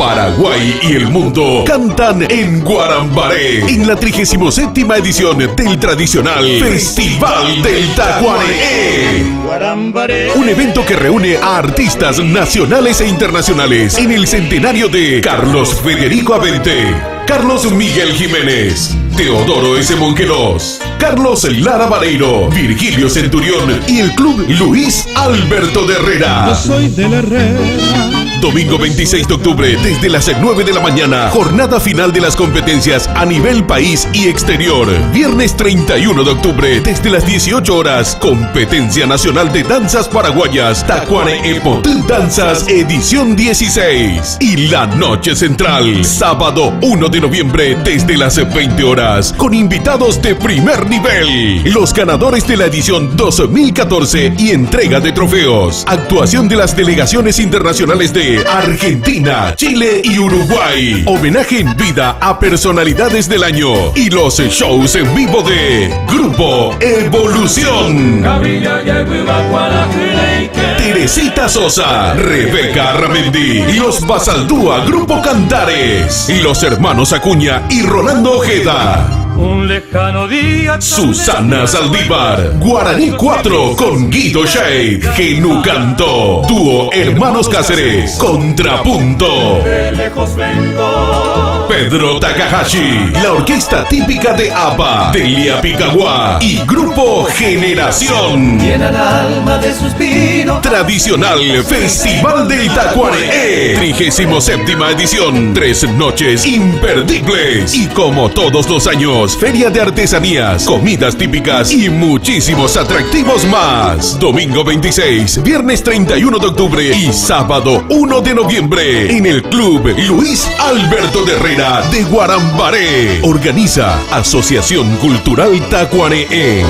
Paraguay y el mundo cantan en Guarambaré en la 37ª edición del tradicional Festival del Tacuareé. Un evento que reúne a artistas nacionales e internacionales en el centenario de Carlos Federico Avente, Carlos Miguel Jiménez, Teodoro S. Monqueros, Carlos Lara Vareiro, Virgilio Centurión y el Club Luis Alberto de Herrera. Yo soy de la Herrera. Domingo 26 de octubre, desde las 9 de la mañana, jornada final de las competencias a nivel país y exterior. Viernes 31 de octubre, desde las 18 horas, competencia nacional de danzas paraguayas, Tacuareé Potú Danzas, edición 16. Y la noche central, sábado 1 de noviembre, desde las 20 horas, con invitados de primer nivel. Los ganadores de la edición 2014 y entrega de trofeos. Actuación de las delegaciones internacionales de Argentina, Chile y Uruguay. Homenaje en vida a personalidades del año y los shows en vivo de Grupo Evolución. Teresita Sosa, Rebeca Arramendi, Los Basaldúa, Grupo Cantares, Los Hermanos Acuña y Rolando Ojeda. Un lejano día. Susana Saldívar, Guaraní 4 con Guido Shade, Genu Canto, dúo Hermanos Cáceres, Contrapunto. De lejos vengo. Pedro Takahashi, la orquesta típica de ABBA, Delia Picaguá y Grupo Generación. Llena el alma de suspiro. Tradicional Festival del Tacuareé, 37ª edición, 3 noches imperdibles. Y como todos los años, feria de artesanías, comidas típicas y muchísimos atractivos más. Domingo 26, viernes 31 de octubre y sábado 1 de noviembre en el Club Luis Alberto de Herrera de Guarambaré. Organiza Asociación Cultural Tacuareé.